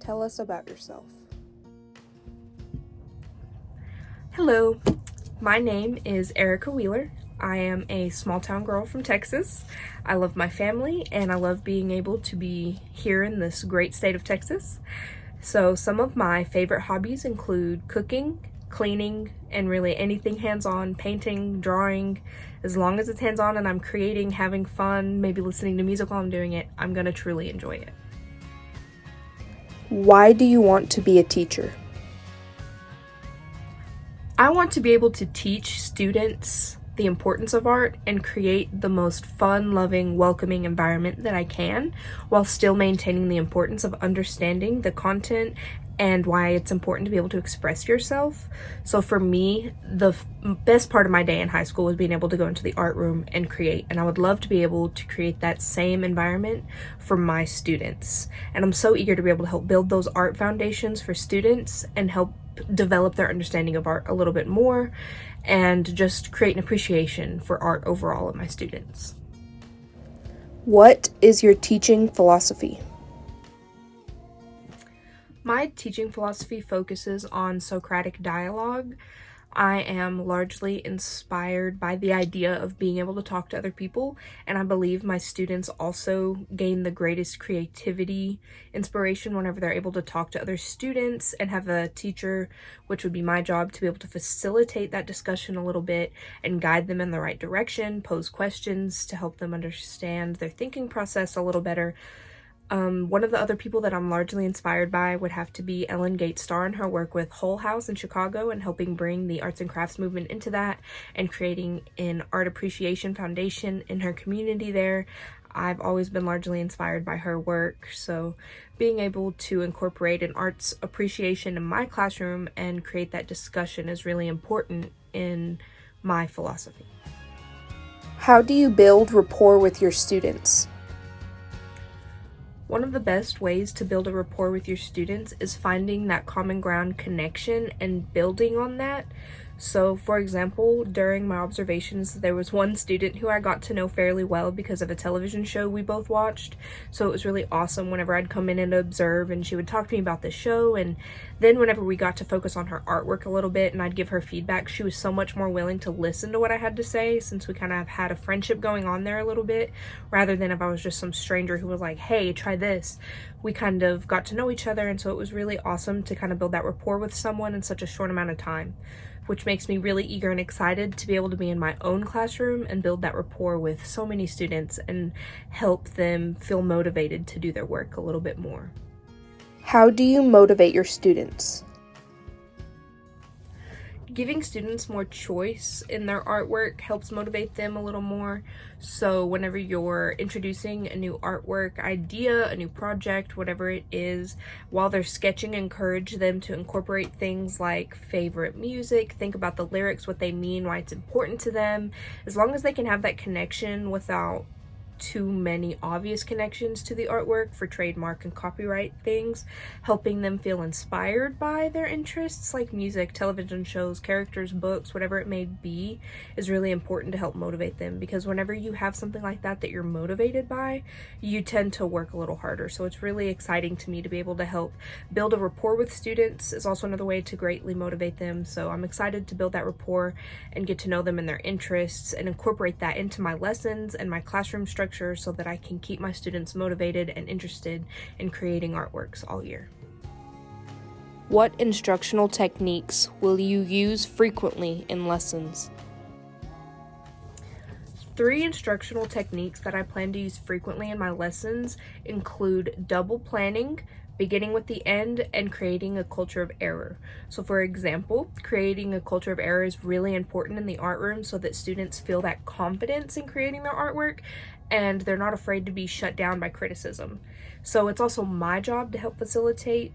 Tell us about yourself. Hello, my name is Erica Wheeler. I am a small town girl from Texas. I love my family and I love being able to be here in this great state of Texas. So some of my favorite hobbies include cooking, cleaning, and really anything hands-on, painting, drawing. As long as it's hands-on and I'm creating, having fun, maybe listening to music while I'm doing it, I'm gonna truly enjoy it. Why do you want to be a teacher? I want to be able to teach students the importance of art and create the most fun, loving, welcoming environment that I can, while still maintaining the importance of understanding the content and why it's important to be able to express yourself. So for me, the best part of my day in high school was being able to go into the art room and create, and I would love to be able to create that same environment for my students. And I'm so eager to be able to help build those art foundations for students and help develop their understanding of art a little bit more and just create an appreciation for art overall in my students. What is your teaching philosophy? My teaching philosophy focuses on Socratic dialogue. I am largely inspired by the idea of being able to talk to other people, and I believe my students also gain the greatest creativity, inspiration whenever they're able to talk to other students and have a teacher, which would be my job, to be able to facilitate that discussion a little bit and guide them in the right direction, pose questions to help them understand their thinking process a little better. One of the other people that I'm largely inspired by would have to be Ellen Gatestar and her work with Whole House in Chicago and helping bring the arts and crafts movement into that and creating an art appreciation foundation in her community there. I've always been largely inspired by her work, so being able to incorporate an arts appreciation in my classroom and create that discussion is really important in my philosophy. How do you build rapport with your students? One of the best ways to build a rapport with your students is finding that common ground connection and building on that. So, for example, during my observations, there was one student who I got to know fairly well because of a television show we both watched. So it was really awesome whenever I'd come in and observe and she would talk to me about the show. And then whenever we got to focus on her artwork a little bit and I'd give her feedback, she was so much more willing to listen to what I had to say, since we kind of had a friendship going on there a little bit, rather than if I was just some stranger who was like, hey, try this. We kind of got to know each other, and so it was really awesome to kind of build that rapport with someone in such a short amount of time, which makes me really eager and excited to be able to be in my own classroom and build that rapport with so many students and help them feel motivated to do their work a little bit more. How do you motivate your students? Giving students more choice in their artwork helps motivate them a little more. So whenever you're introducing a new artwork idea, a new project, whatever it is, while they're sketching, encourage them to incorporate things like favorite music, think about the lyrics, what they mean, why it's important to them. As long as they can have that connection without too many obvious connections to the artwork for trademark and copyright things, helping them feel inspired by their interests like music, television shows, characters, books, whatever it may be, is really important to help motivate them, because whenever you have something like that that you're motivated by, you tend to work a little harder. So it's really exciting to me to be able to help build a rapport with students. Is also another way to greatly motivate them. So I'm excited to build that rapport and get to know them and their interests and incorporate that into my lessons and my classroom structure so that I can keep my students motivated and interested in creating artworks all year. What instructional techniques will you use frequently in lessons? 3 instructional techniques that I plan to use frequently in my lessons include double planning, beginning with the end, and creating a culture of error. So for example, creating a culture of error is really important in the art room so that students feel that confidence in creating their artwork and they're not afraid to be shut down by criticism. So it's also my job to help facilitate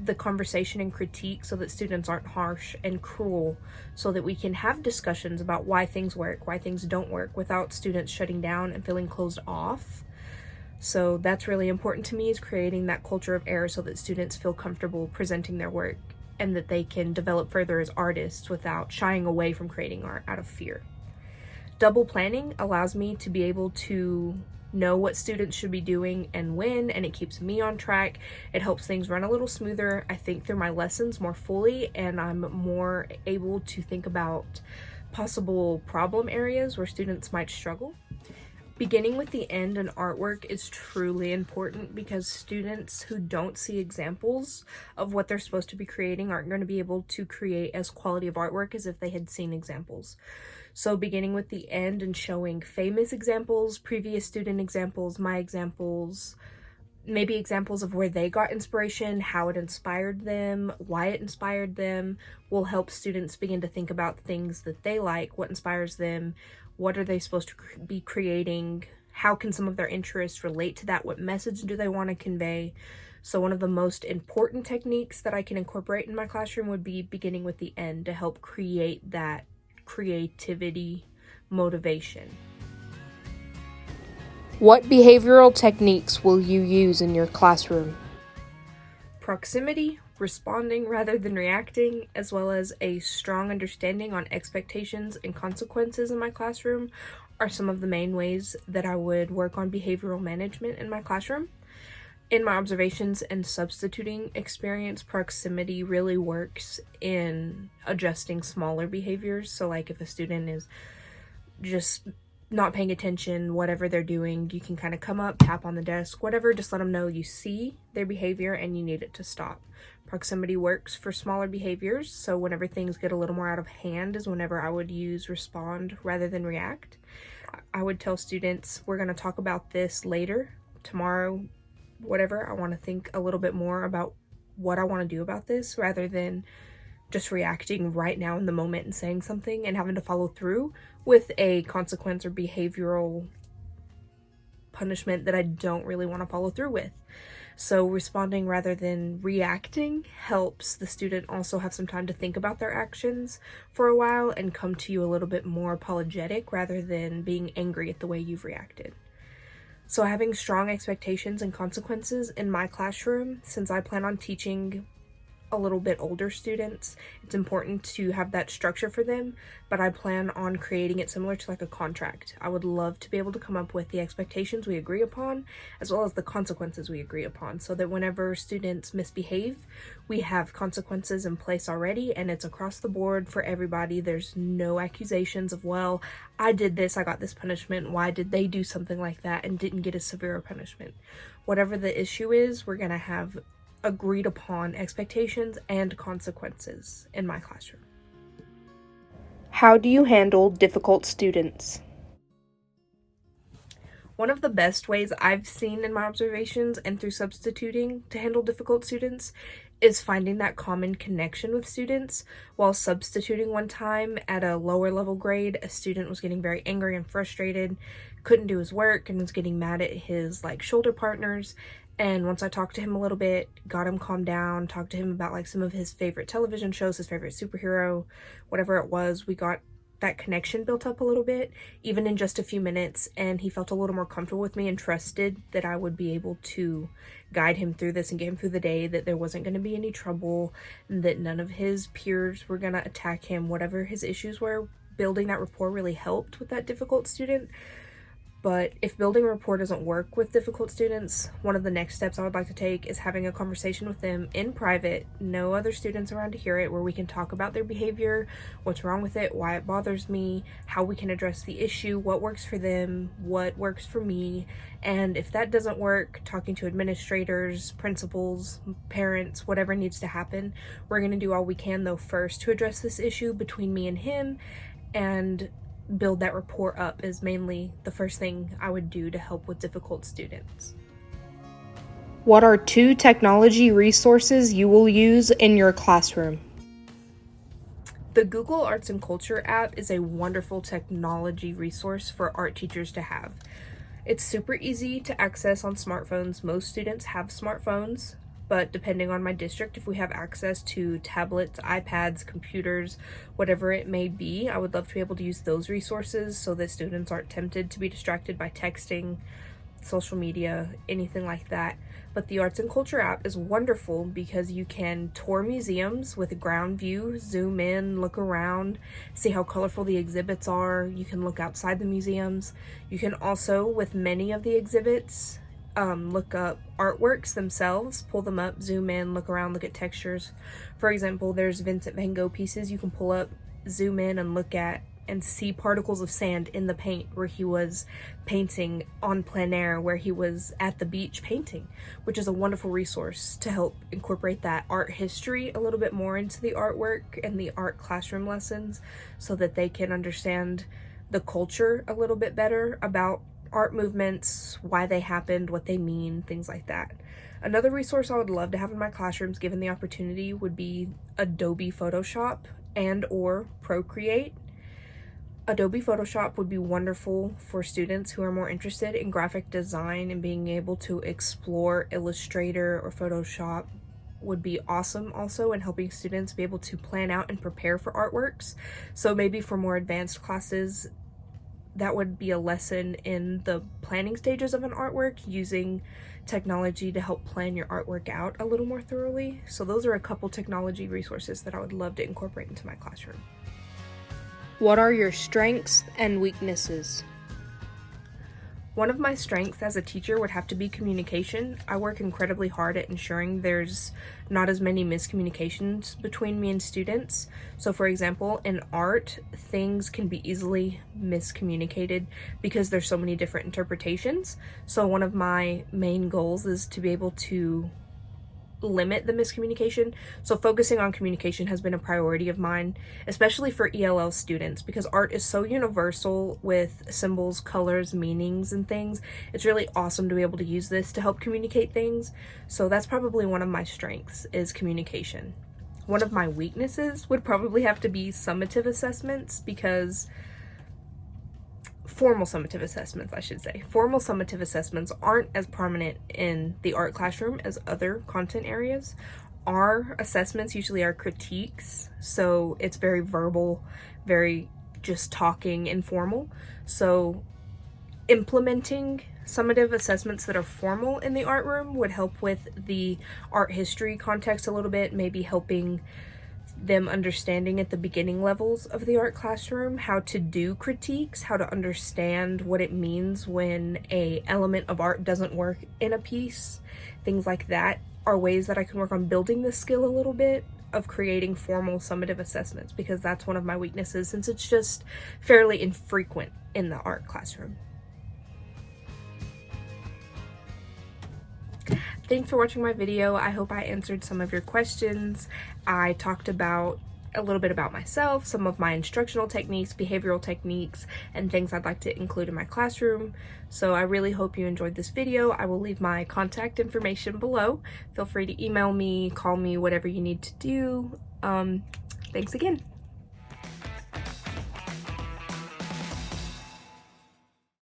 the conversation and critique so that students aren't harsh and cruel, so that we can have discussions about why things work, why things don't work, without students shutting down and feeling closed off. So that's really important to me, is creating that culture of error so that students feel comfortable presenting their work and that they can develop further as artists without shying away from creating art out of fear. Double planning allows me to be able to know what students should be doing and when, and it keeps me on track. It helps things run a little smoother. I think through my lessons more fully, and I'm more able to think about possible problem areas where students might struggle. Beginning with the end and artwork is truly important because students who don't see examples of what they're supposed to be creating aren't going to be able to create as quality of artwork as if they had seen examples. So beginning with the end and showing famous examples, previous student examples, my examples, maybe examples of where they got inspiration, how it inspired them, why it inspired them, will help students begin to think about things that they like, what inspires them, what are they supposed to be creating, how can some of their interests relate to that, what message do they want to convey. So one of the most important techniques that I can incorporate in my classroom would be beginning with the end to help create that creativity motivation. What behavioral techniques will you use in your classroom? Proximity, responding rather than reacting, as well as a strong understanding on expectations and consequences in my classroom are some of the main ways that I would work on behavioral management in my classroom. In my observations and substituting experience, proximity really works in adjusting smaller behaviors. So like if a student is just not paying attention, whatever they're doing, you can kind of come up, tap on the desk, whatever, just let them know you see their behavior and you need it to stop. Proximity works for smaller behaviors, so whenever things get a little more out of hand is whenever I would use respond rather than react. I would tell students, we're going to talk about this later, tomorrow, whatever. I want to think a little bit more about what I want to do about this rather than just reacting right now in the moment and saying something and having to follow through with a consequence or behavioral punishment that I don't really want to follow through with. So responding rather than reacting helps the student also have some time to think about their actions for a while and come to you a little bit more apologetic rather than being angry at the way you've reacted. So having strong expectations and consequences in my classroom, since I plan on teaching a little bit older students, it's important to have that structure for them, but I plan on creating it similar to like a contract. I would love to be able to come up with the expectations we agree upon as well as the consequences we agree upon, so that whenever students misbehave, we have consequences in place already and it's across the board for everybody. There's no accusations of, well, I did this, I got this punishment, why did they do something like that and didn't get a severe punishment. Whatever the issue is, we're gonna have agreed upon expectations and consequences in my classroom. How do you handle difficult students? One of the best ways I've seen in my observations and through substituting to handle difficult students is finding that common connection with students. While substituting one time at a lower level grade, a student was getting very angry and frustrated, couldn't do his work, and was getting mad at his shoulder partners. And once I talked to him a little bit, got him calmed down, talked to him about some of his favorite television shows, his favorite superhero, whatever it was, we got that connection built up a little bit, even in just a few minutes, and he felt a little more comfortable with me and trusted that I would be able to guide him through this and get him through the day, that there wasn't going to be any trouble, that none of his peers were going to attack him, whatever his issues were. Building that rapport really helped with that difficult student. But if building rapport doesn't work with difficult students, one of the next steps I would like to take is having a conversation with them in private, no other students around to hear it, where we can talk about their behavior, what's wrong with it, why it bothers me, how we can address the issue, what works for them, what works for me. And if that doesn't work, talking to administrators, principals, parents, whatever needs to happen. We're going to do all we can though first to address this issue between me and him, and build that rapport up is mainly the first thing I would do to help with difficult students. What are 2 technology resources you will use in your classroom? The Google Arts and Culture app is a wonderful technology resource for art teachers to have. It's super easy to access on smartphones. Most students have smartphones, but depending on my district, if we have access to tablets, iPads, computers, whatever it may be, I would love to be able to use those resources so that students aren't tempted to be distracted by texting social media, anything like that. But the Arts and Culture app is wonderful because you can tour museums with a ground view, zoom in, look around, see how colorful the exhibits are. You can look outside the museums. You can also, with many of the exhibits, look up artworks themselves, pull them up, zoom in, look around, look at textures. For example, there's Vincent van Gogh pieces you can pull up, zoom in, and look at and see particles of sand in the paint where he was painting on plein air, where he was at the beach painting, which is a wonderful resource to help incorporate that art history a little bit more into the artwork and the art classroom lessons so that they can understand the culture a little bit better about art movements, why they happened, what they mean, things like that. Another resource I would love to have in my classrooms given the opportunity would be Adobe Photoshop and or Procreate. Adobe Photoshop would be wonderful for students who are more interested in graphic design, and being able to explore Illustrator or Photoshop would be awesome also in helping students be able to plan out and prepare for artworks. So maybe for more advanced classes, that would be a lesson in the planning stages of an artwork, using technology to help plan your artwork out a little more thoroughly. So those are a couple technology resources that I would love to incorporate into my classroom. What are your strengths and weaknesses? One of my strengths as a teacher would have to be communication. I work incredibly hard at ensuring there's not as many miscommunications between me and students. So for example, in art, things can be easily miscommunicated because there's so many different interpretations. So one of my main goals is to be able to limit the miscommunication. So focusing on communication has been a priority of mine, especially for ELL students, because art is so universal with symbols, colors, meanings, and things. It's really awesome to be able to use this to help communicate things. So that's probably one of my strengths, is communication. One of my weaknesses would probably have to be summative assessments, because formal summative assessments, I should say. Formal summative assessments aren't as prominent in the art classroom as other content areas. Our assessments usually are critiques, so it's very verbal, very just talking, informal. So implementing summative assessments that are formal in the art room would help with the art history context a little bit, maybe helping them understanding at the beginning levels of the art classroom how to do critiques, how to understand what it means when a element of art doesn't work in a piece. Things like that are ways that I can work on building this skill a little bit of creating formal summative assessments, because that's one of my weaknesses since it's just fairly infrequent in the art classroom. Thanks for watching my video. I hope I answered some of your questions. I talked about a little bit about myself, some of my instructional techniques, behavioral techniques, and things I'd like to include in my classroom. So I really hope you enjoyed this video. I will leave my contact information below. Feel free to email me, call me, whatever you need to do. Thanks again.